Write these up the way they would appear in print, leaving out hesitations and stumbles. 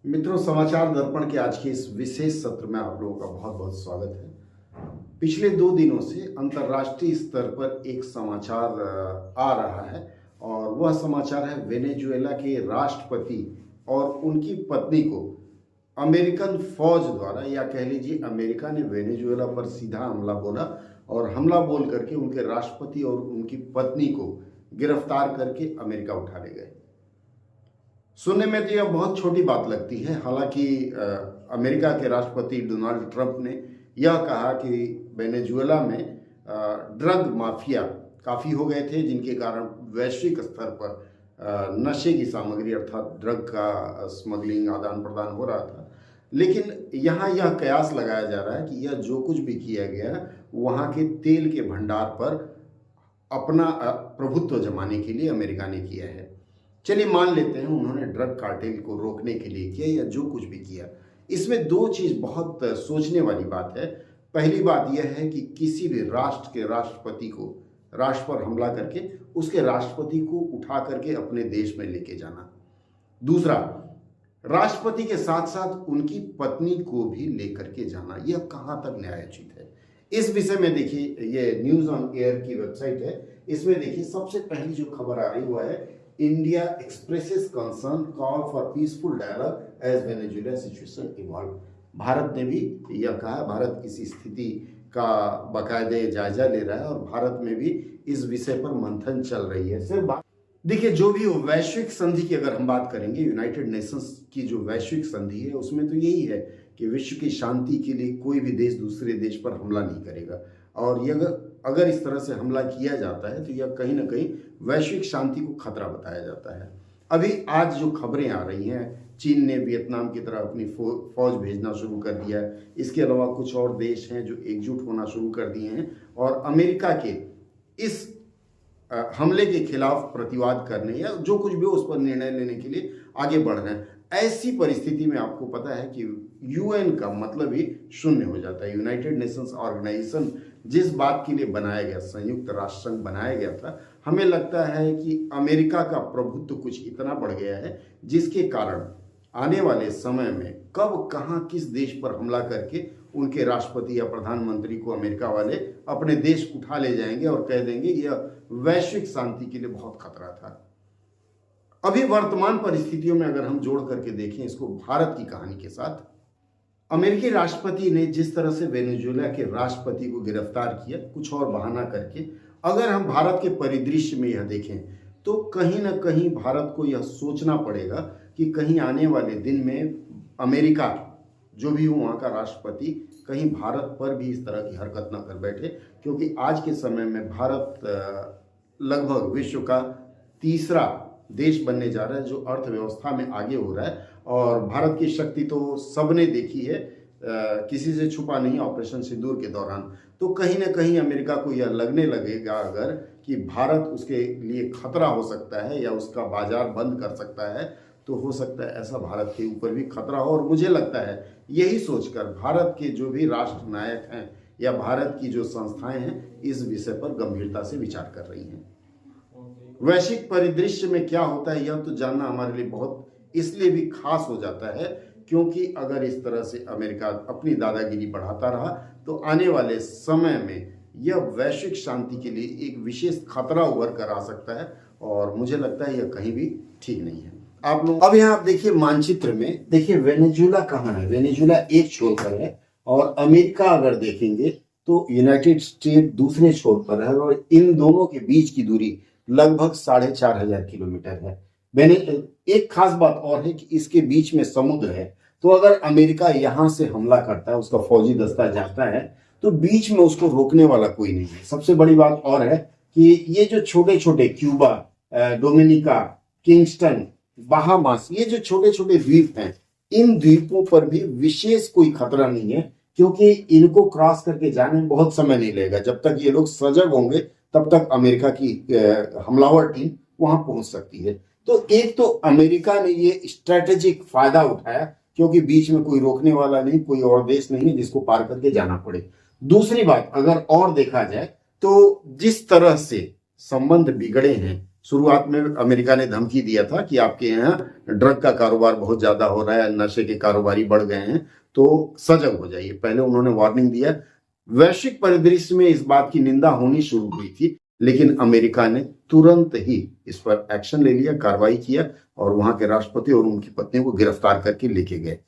मित्रों, समाचार दर्पण के आज के इस विशेष सत्र में आप लोगों का बहुत बहुत स्वागत है। पिछले 2 दिनों से अंतर्राष्ट्रीय स्तर पर एक समाचार आ रहा है और वह समाचार है वेनेजुएला के राष्ट्रपति और उनकी पत्नी को अमेरिकन फौज द्वारा, या कह लीजिए अमेरिका ने वेनेजुएला पर सीधा हमला बोला और हमला बोल करके उनके राष्ट्रपति और उनकी पत्नी को गिरफ्तार करके अमेरिका उठा ले गए। सुनने में तो यह बहुत छोटी बात लगती है। हालांकि अमेरिका के राष्ट्रपति डोनाल्ड ट्रंप ने यह कहा कि वेनेजुएला में ड्रग माफिया काफ़ी हो गए थे, जिनके कारण वैश्विक स्तर पर नशे की सामग्री अर्थात ड्रग का स्मगलिंग, आदान प्रदान हो रहा था। लेकिन यहाँ यह कयास लगाया जा रहा है कि यह जो कुछ भी किया गया वहाँ के तेल के भंडार पर अपना प्रभुत्व जमाने के लिए अमेरिका ने किया है। चलिए मान लेते हैं उन्होंने ड्रग कार्टेल को रोकने के लिए किया या जो कुछ भी किया। इसमें 2 चीज़ बहुत सोचने वाली बात है। पहली बात यह है कि किसी भी राष्ट्र के राष्ट्रपति को राष्ट्र पर हमला करके उसके राष्ट्रपति को उठा करके अपने देश में लेके जाना। दूसरा, राष्ट्रपति के साथ साथ उनकी पत्नी को भी लेकर के जाना, यह कहाँ तक न्यायोचित है। इस विषय में देखिए, ये न्यूज़ ऑन एयर की वेबसाइट है, इसमें देखिए सबसे पहली जो खबर आ रही हुआ है, India expresses concern call for peaceful dialogue as Venezuela situation evolve. Bharat ने भी यह कहा, भारत इस स्थिति का बाकायदे जायजा ले रहा है और भारत में भी इस विषय पर मंथन चल रही है। सिर्फ बात देखिए, जो भी वैश्विक संधि की अगर हम बात करेंगे, यूनाइटेड नेशंस की जो वैश्विक संधि है उसमें तो यही है कि विश्व की शांति के लिए कोई भी देश दूसरे देश पर हमला नहीं करेगा, और यह अगर इस तरह से हमला किया जाता है तो यह कहीं ना कहीं वैश्विक शांति को खतरा बताया जाता है। अभी आज जो खबरें आ रही हैं, चीन ने वियतनाम की तरह अपनी फौज भेजना शुरू कर दिया है, इसके अलावा कुछ और देश हैं जो एकजुट होना शुरू कर दिए हैं और अमेरिका के इस हमले के खिलाफ प्रतिवाद करने या जो कुछ भी उस पर निर्णय लेने के लिए आगे बढ़ रहे हैं। ऐसी परिस्थिति में आपको पता है कि यूएन का मतलब ही शून्य हो जाता है। यूनाइटेड नेशंस ऑर्गेनाइजेशन जिस बात के लिए बनाया गया, संयुक्त राष्ट्र संघ बनाया गया था, हमें लगता है कि अमेरिका का प्रभुत्व कुछ इतना बढ़ गया है जिसके कारण आने वाले समय में कब कहां किस देश पर हमला करके उनके राष्ट्रपति या प्रधानमंत्री को अमेरिका वाले अपने देश उठा ले जाएंगे और कह देंगे यह वैश्विक शांति के लिए बहुत खतरा था। अभी वर्तमान परिस्थितियों में अगर हम जोड़ करके देखें इसको भारत की कहानी के साथ, अमेरिकी राष्ट्रपति ने जिस तरह से वेनेजुएला के राष्ट्रपति को गिरफ्तार किया कुछ और बहाना करके, अगर हम भारत के परिदृश्य में यह देखें तो कहीं ना कहीं भारत को यह सोचना पड़ेगा कि कहीं आने वाले दिन में अमेरिका जो भी हो वहाँ का राष्ट्रपति कहीं भारत पर भी इस तरह की हरकत ना कर बैठे, क्योंकि आज के समय में भारत लगभग विश्व का तीसरा देश बनने जा रहा है जो अर्थव्यवस्था में आगे हो रहा है। और भारत की शक्ति तो सबने देखी है, किसी से छुपा नहीं ऑपरेशन सिंदूर के दौरान। तो कहीं ना कहीं अमेरिका को यह लगने लगेगा अगर कि भारत उसके लिए खतरा हो सकता है या उसका बाजार बंद कर सकता है, तो हो सकता है ऐसा भारत के ऊपर भी खतरा हो। और मुझे लगता है यही सोचकर भारत के जो भी राष्ट्र नायक हैं या भारत की जो संस्थाएं हैं इस विषय पर गंभीरता से विचार कर रही हैं। वैश्विक परिदृश्य में क्या होता है यह तो जानना हमारे लिए बहुत इसलिए भी खास हो जाता है क्योंकि अगर इस तरह से अमेरिका अपनी दादागिरी बढ़ाता रहा तो आने वाले समय में यह वैश्विक शांति के लिए एक विशेष खतरा उभर कर आ सकता है और मुझे लगता है यह कहीं भी ठीक नहीं है। आप लोग अब यहाँ आप देखिए मानचित्र में देखिए वेनेजुएला कहाँ है। वेनेजुएला एक छोर पर है और अमेरिका अगर देखेंगे तो यूनाइटेड स्टेट दूसरे छोर पर है और इन दोनों के बीच की दूरी लगभग 4500 किलोमीटर है। एक खास बात और है कि इसके बीच में समुद्र है, तो अगर अमेरिका यहां से हमला करता है, उसका फौजी दस्ता जाता है तो बीच में उसको रोकने वाला कोई नहीं है। सबसे बड़ी बात और है कि ये जो छोटे छोटे क्यूबा, डोमिनिका, किंगस्टन, बहामास, ये जो छोटे छोटे द्वीप हैं, इन द्वीपों पर भी विशेष कोई खतरा नहीं है क्योंकि इनको क्रॉस करके जाने में बहुत समय नहीं लगेगा। जब तक ये लोग सजग होंगे तब तक अमेरिका की हमलावर टीम वहां पहुंच सकती है। तो एक तो अमेरिका ने ये स्ट्रेटेजिक फायदा उठाया क्योंकि बीच में कोई रोकने वाला नहीं, कोई और देश नहीं है जिसको पार करके जाना पड़े। दूसरी बात अगर और देखा जाए तो जिस तरह से संबंध बिगड़े हैं शुरुआत में अमेरिका ने धमकी दिया था कि आपके यहाँ ड्रग का कारोबार बहुत ज्यादा हो रहा है, नशे के कारोबारी बढ़ गए हैं, तो सजग हो जाइए। पहले उन्होंने वार्निंग दिया। वैश्विक परिदृश्य में इस बात की निंदा होनी शुरू हुई थी, लेकिन अमेरिका ने तुरंत ही इस पर एक्शन ले लिया, कार्रवाई किया और वहां के राष्ट्रपति और उनकी पत्नी को गिरफ्तार करके लेके गए।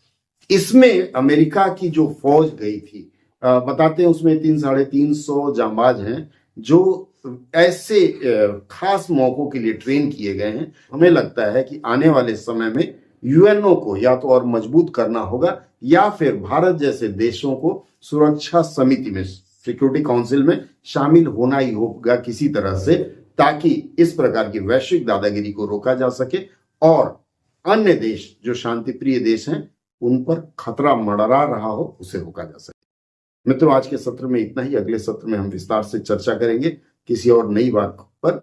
इसमें अमेरिका की जो फौज गई थी, बताते हैं उसमें 300-350 जांबाज हैं जो ऐसे खास मौकों के लिए ट्रेन किए गए हैं। हमें लगता है कि आने वाले समय में यूएनओ को या तो और मजबूत करना होगा या फिर भारत जैसे देशों को सुरक्षा समिति में, सिक्योरिटी काउंसिल में शामिल होना ही होगा किसी तरह से, ताकि इस प्रकार की वैश्विक दादागिरी को रोका जा सके और अन्य देश जो शांति प्रिय देश हैं उन पर खतरा मंडरा रहा हो उसे रोका जा सके। मित्रों, आज के सत्र में इतना ही। अगले सत्र में हम विस्तार से चर्चा करेंगे किसी और नई बात पर।